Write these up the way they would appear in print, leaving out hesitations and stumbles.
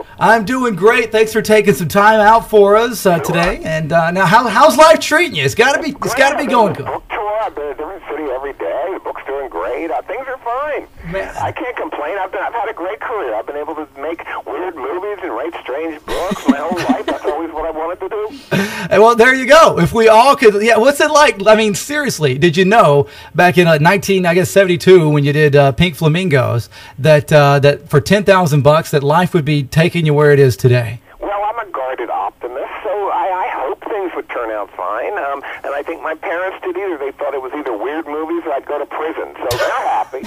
you? I'm doing great. Thanks for taking some time out for us today. And now, how's life treating you? It's got to be going good. Book tour. I've been in a different city every day. The book's doing great. Things are fine. Man. I can't complain. I've had a great career. I've been able to make weird movies and write strange books my whole life. That's always what I wanted to do. Well, there you go. If we all could, what's it like? I mean, seriously, did you know back in 1972 when you did Pink Flamingos that for $10,000 that life would be taking you where it is today? Well, I'm a guarded optimist, so I hope things would turn out fine. And I think my parents did either. They thought it was either weird movies or I'd go to prison. So they're happy.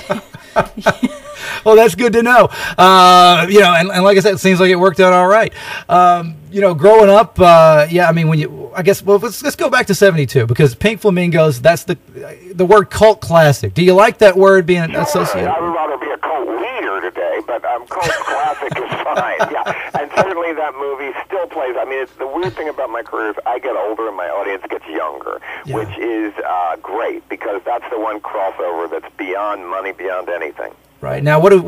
Well, that's good to know. And like I said, it seems like it worked out all right. Growing up, I mean, let's go back to 72 because Pink Flamingos, that's the word cult classic. Do you like that word being associated? I would rather be a cult leader today, but cult classic is fine. Yeah, and certainly that movie still plays. I mean, the weird thing about my career is I get older and my audience gets younger, which is great because that's the one crossover that's beyond money, beyond anything. Right. Now, what are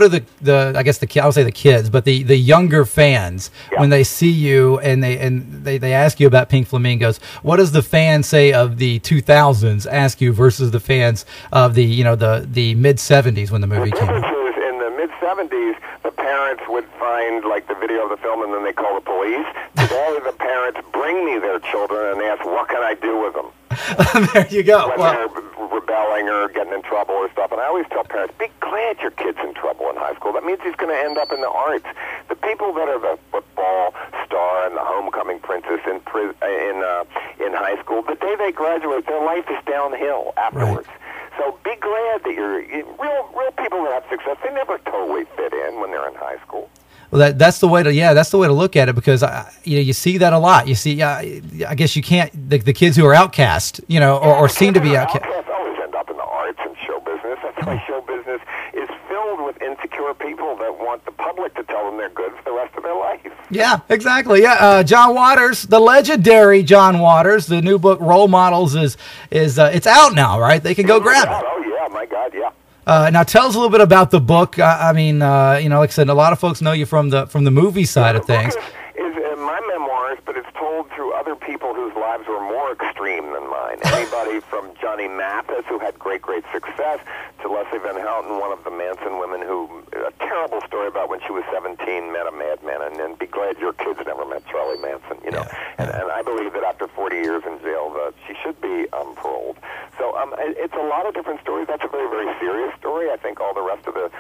the I guess I would say the kids, but the younger fans when they see you and they ask you about Pink Flamingos, what does the fans say of the 2000s ask you versus the fans of the mid 70s when the movie came out? In the mid 70s, the parents would find like the video of the film and then they call the police. Today, the parents bring me their children and they ask, "What can I do with them?" There you go. When they're rebelling or getting in trouble or stuff. And I always tell parents, be glad your kid's in trouble in high school. That means he's going to end up in the arts. The people that are the football star and the homecoming princess in high school, the day they graduate, their life is downhill afterwards. Right. So be glad that you're real people that have success. They never totally fit in when they're in high school. Well, that's the way to look at it because you see that a lot. You see, I guess you can't the kids who are outcast, or seem to be outcast. Outcasts always end up in the arts and show business. That's why show business is filled with insecure people that want the public to tell them they're good for the rest of their life. Yeah, exactly. Yeah, John Waters, the legendary John Waters, the new book Role Models is it's out now, right? They can go grab it. Oh yeah, my God, yeah. Now, tell us a little bit about the book. Like I said, a lot of folks know you from the movie side of things. Is my memoirs, but it's told through other people whose lives were more extreme than mine. Anybody from Johnny Mathis, who had great success, to Leslie Van Houten, one of the Manson women, who a terrible story about when she was 17 met a madman, and be glad your kids never met Charlie Manson. And I believe that after 40 years in jail, that she should be paroled. So it's a lot of different stories. That's a very, very serious story. I think all the rest of the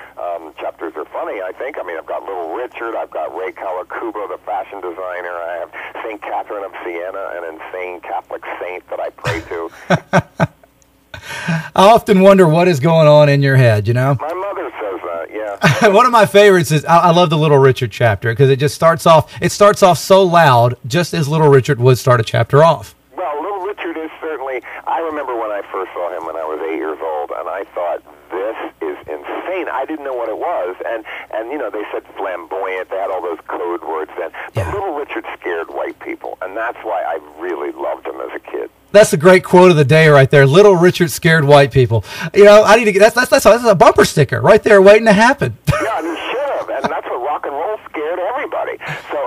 chapters are funny. I've got Little Richard. I've got Ray Kawakubo, the fashion designer. I have St. Catherine of Siena, an insane Catholic saint that I pray to. I often wonder what is going on in your head, My mother says that, yeah. One of my favorites is, I love the Little Richard chapter because it just starts off so loud, just as Little Richard would start a chapter off. Well, Little Richard is certainly, I remember when I first saw him when I was 8 years old, and I thought, this is insane. I didn't know what it was, and they said flamboyant, they had all those code words then, but Little Richard scared white people, and that's why I really loved him as a kid. That's a great quote of the day right there. Little Richard scared white people. I need to get that's a bumper sticker right there waiting to happen. Yeah, and it should have, and that's what rock and roll scared everybody. So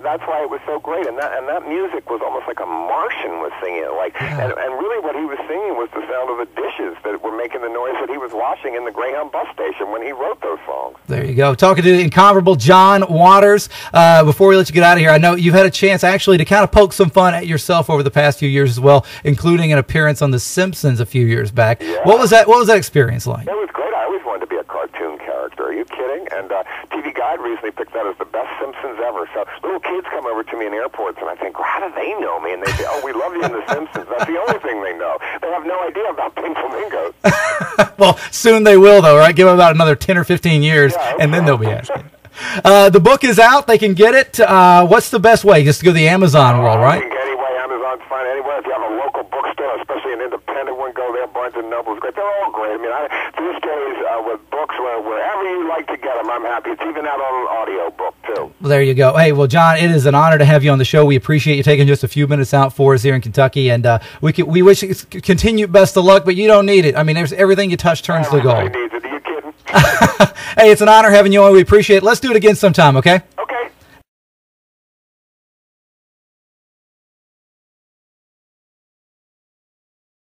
that's why it was so great, and that music was almost like a Martian was singing it, and really what he was singing was the sound of the dishes that were making the noise that he was washing in the Greyhound bus station when he wrote those songs. There you go. Talking to the incomparable John Waters. Before we let you get out of here, I know you've had a chance actually to kind of poke some fun at yourself over the past few years as well, including an appearance on The Simpsons a few years back. Yeah. What was that experience like? It was great. I always wanted to be a cartoon character. Are you kidding? And TV Guide recently picked that as the best Simpsons ever. So little kids come over to me in airports, and I think, well, how do they know me? And they say, oh, we love you in The Simpsons. That's the only thing they know. They have no idea about Pink Flamingos. Well, soon they will, though, right? Give them about another 10 or 15 years, and then they'll be asking. The book is out. They can get it. What's the best way? Just to go to the Amazon world, right? You can get anyway. Amazon's fine anywhere. If you have a local bookstore, especially an independent one, go there. Barnes & Noble's great. They're all great. I mean, these days with books, wherever you like to get them, I'm happy. It's even out on an audio book, too. Well, there you go. Hey, well, John, it is an honor to have you on the show. We appreciate you taking just a few minutes out for us here in Kentucky, and we wish you continued best of luck, but you don't need it. I mean, everything you touch turns to gold. Needs it. Are you kidding? Hey, it's an honor having you on. We appreciate it. Let's do it again sometime, okay?